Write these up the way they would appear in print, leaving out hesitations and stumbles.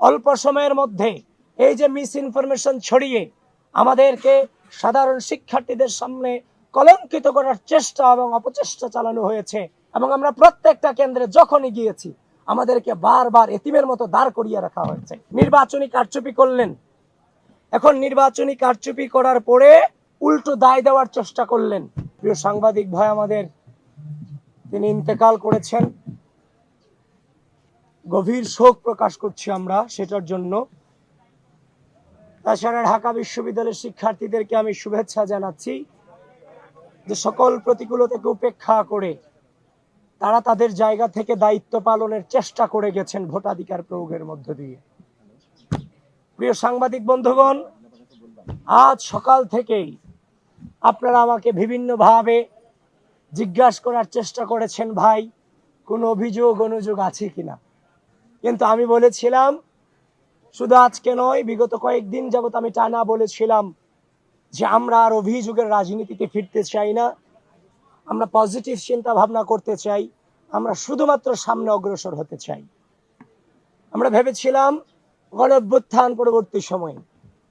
অল্প সময়ের মধ্যে এই যে মিস ইনফরমেশন ছড়িয়ে আমাদেরকে সাধারণ শিক্ষার্থীদের সামনে কলঙ্কিত করার চেষ্টা এবং অপচেষ্টা চালানো হয়েছে, এবং আমরা প্রত্যেকটা কেন্দ্রে যখনই গিয়েছি আমাদেরকে বারবার এতিমের মতো দাঁড় করিয়ে রাখা হয়েছে। নির্বাচনী কারচুপি করলেন, এখন নির্বাচনী কারচুপি করার পরে উল্টো দায় দেওয়ার চেষ্টা করলেন। প্রিয় সাংবাদিক ভাই আমাদের, তিনি ইন্তেকাল করেছেন, গভীর শোক প্রকাশ করছি আমরা সেটার জন্য। তাছাড়া ঢাকা বিশ্ববিদ্যালয়ের শিক্ষার্থীদেরকে আমি শুভেচ্ছা জানাচ্ছি যে সকল প্রতিকূলতাকে উপেক্ষা করে তারা তাদের জায়গা থেকে দায়িত্ব পালনের চেষ্টা করে গেছেন ভোটাধিকার প্রয়োগের মধ্য দিয়ে। প্রিয় সাংবাদিক বন্ধুগণ, আজ সকাল থেকেই আপনারা আমাকে বিভিন্নভাবে জিজ্ঞাসা করার চেষ্টা করেছেন, ভাই কোনো অভিযোগ অনুযোগ আছে কিনা। কিন্তু আমি বলেছিলাম, শুধু আজকে নয়, বিগত কয়েকদিন যাবত আমি টানা বলেছিলাম যে আমরা আর অভিযোগের রাজনীতিতে ফিরতে চাই না, আমরা পজিটিভ চিন্তা ভাবনা করতে চাই, আমরা শুধুমাত্র সামনে অগ্রসর হতে চাই। আমরা ভেবেছিলাম গণঅভ্যুত্থান পরবর্তী সময়ে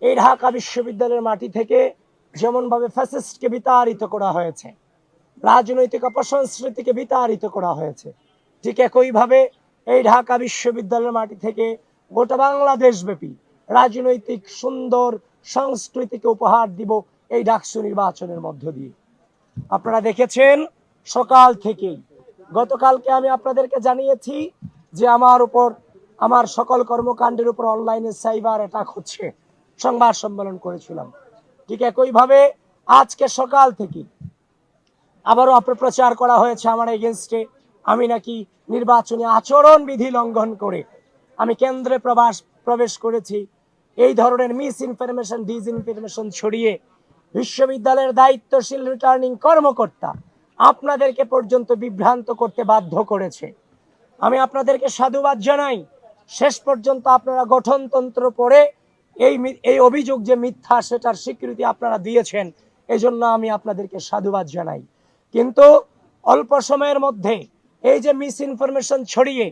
এই ঢাকা বিশ্ববিদ্যালয়ের মাটি থেকে যেমনভাবে ফ্যাসিস্টকে বিতাড়িত করা হয়েছে, রাজনৈতিক অপসংস্কৃতিকে বিতাড়িত করা হয়েছে, ঠিক একইভাবে এই ঢাকা বিশ্ববিদ্যালয়ের মাটি থেকে গোটা বাংলাদেশ ব্যাপী রাজনৈতিক সুন্দর সংস্কৃতিকে উপহার দিব এই ডাকসু নির্বাচনের মধ্য দিয়ে। আপনারা দেখেছেন সকাল থেকেই, গতকালকে আমি আপনাদেরকে জানিয়েছি যে আমার উপর, আমার সকল কর্মকাণ্ডের উপর অনলাইনে সাইবার অ্যাটাক হচ্ছে, সংবাদ সম্মেলন করেছিলাম। ঠিক একইভাবে আজকে সকাল থেকে আবারও অপপ্রচার করা হয়েছে আমার এগেনস্টে, আমি নাকি নির্বাচনী আচরণ বিধি লঙ্ঘন করে আমি কেন্দ্রে প্রবেশ করেছি। এই ধরনের মিস ইনফরমেশন, ডিসইনফরমেশন ছড়িয়ে বিশ্ববিদ্যালয়ের দায়িত্বশীল রিটার্নিং কর্মকর্তা আপনাদেরকে পর্যন্ত বিভ্রান্ত করতে বাধ্য করেছে। আমি আপনাদেরকে সাধুবাদ জানাই, শেষ পর্যন্ত আপনারা গঠনতন্ত্র পড়ে এই অভিযোগ যে মিথ্যা সেটার স্বীকৃতি আপনারা দিয়েছেন, এজন্য আমি আপনাদেরকে সাধুবাদ জানাই। কিন্তু অল্প সময়ের মধ্যে এই যে মিস ইনফরমেশন ছড়িয়ে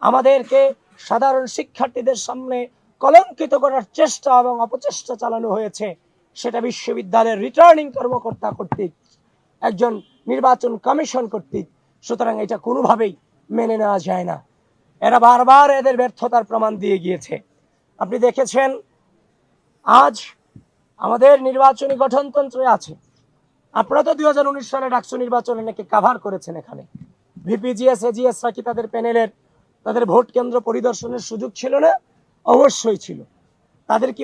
আমাদেরকে সাধারণ শিক্ষার্থীদের সামনে কলঙ্কিত করার চেষ্টা এবং অপচেষ্টা চালানো হয়েছে, সেটা বিশ্ববিদ্যালয়ের রিটার্নিং কর্মকর্তা কর্তৃক, একজন নির্বাচন কমিশন কর্তৃক। সুতরাং এটা কোনোভাবেই মেনে নেওয়া যায় না। এরা বারবার এদের ব্যর্থতার প্রমাণ দিয়ে গিয়েছে। আপনি দেখেছেন আজ আমাদের নির্বাচনী গঠনতন্ত্রে আছে, আপনারা তো 2019 সালে ডাকসু নির্বাচনে নাকি কাভার করেছেন, এখানে ভিপিজিএস এজিএসরা কি তাদের প্যানেলের, তাদের ভোট কেন্দ্র পরিদর্শনের সুযোগ ছিল না? অবশ্যই ছিল। তাদের কি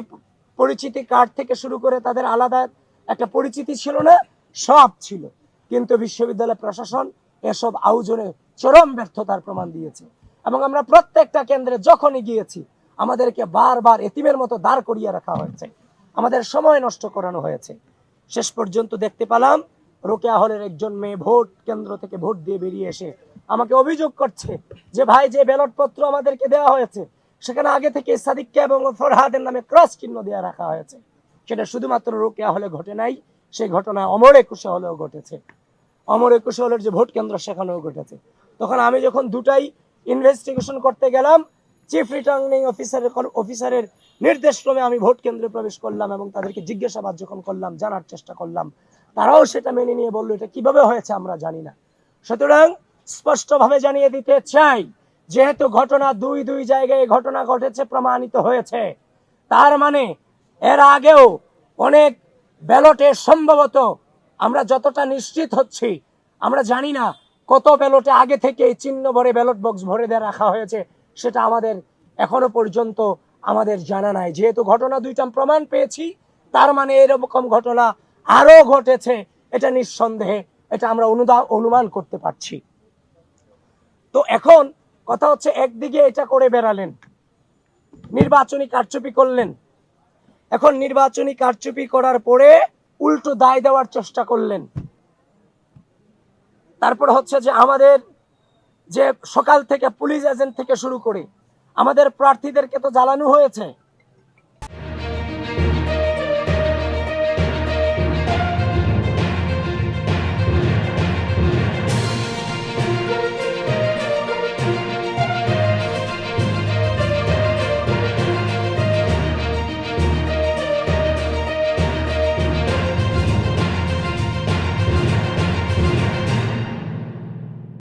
পরিচিতি কার্ড থেকে শুরু করে তাদের আলাদা একটা পরিচিতি ছিল না? সব ছিল। কিন্তু বিশ্ববিদ্যালয় প্রশাসন এসব আয়োজনে চরম ব্যর্থতার প্রমাণ দিয়েছে, এবং আমরা প্রত্যেকটা কেন্দ্রে যখনই গিয়েছি আমাদেরকে বারবার এতিমের মতো দাঁড় করিয়ে রাখা হয়েছে, আমাদের সময় নষ্ট করানো হয়েছে। শেষ পর্যন্ত দেখতে পেলাম রোকেয়া হলের একজন মেয়ে ভোট কেন্দ্র থেকে ভোট দিয়ে বেরিয়ে এসে আমাকে অভিযোগ করছে যে ভাই, যে ব্যালট পত্র আমাদেরকে দেওয়া হয়েছে সেখানে আগে থেকে সাদিককে এবং ফরহাদের নামে ক্রস চিহ্ন দেওয়া রাখা হয়েছে। সেটা শুধুমাত্র রোকেয়া হলে ঘটে নাই, সেই ঘটনা অমর একুশে হলেও ঘটেছে। অমর একুশে হলের যে ভোট কেন্দ্র সেখানেও ঘটেছে। তখন আমি যখন দুটাই ইনভেস্টিগেশন করতে গেলাম, চিফ রিটার্নিং অফিসারের নির্দেশক্রমে আমি ভোট কেন্দ্রে প্রবেশ করলাম এবং তাদেরকে জিজ্ঞাসাবাদ যখন করলাম, জানার চেষ্টা করলাম, তারাও সেটা মেনে নিয়ে বললো এটা কিভাবে হয়েছে আমরা জানি না। সুতরাং স্পষ্টভাবে জানিয়ে দিতে চাই, যেহেতু ঘটনা দুই জায়গায় ঘটনা ঘটেছে, প্রমাণিত হয়েছে, তার মানে এর আগেও অনেক ব্যালটে সম্ভবত, আমরা যতটা নিশ্চিত হচ্ছি, আমরা জানি না কত ব্যালটে আগে থেকে চিহ্ন ভরে ব্যালট বক্স ভরে দিয়ে রাখা হয়েছে, সেটা আমাদের এখনো পর্যন্ত আমাদের জানা নাই। যেহেতু ঘটনা দুইটা প্রমাণ পেয়েছি, তার মানে এরকম ঘটনা আরো ঘটেছে, এটা নিঃসন্দেহে, এটা আমরা অনুমান করতে পারছি। তো এখন কথা হচ্ছে, একদিকে এটা করে বেড়ালেন, নির্বাচনী কারচুপি করলেন, এখন নির্বাচনী কারচুপি করার পরে উল্টো দায় দেওয়ার চেষ্টা করলেন। তারপর হচ্ছে যে আমাদের যে সকাল থেকে পুলিশ এজেন্ট থেকে শুরু করে আমাদের প্রার্থীদেরকে তো জ্বালানো হয়েছে,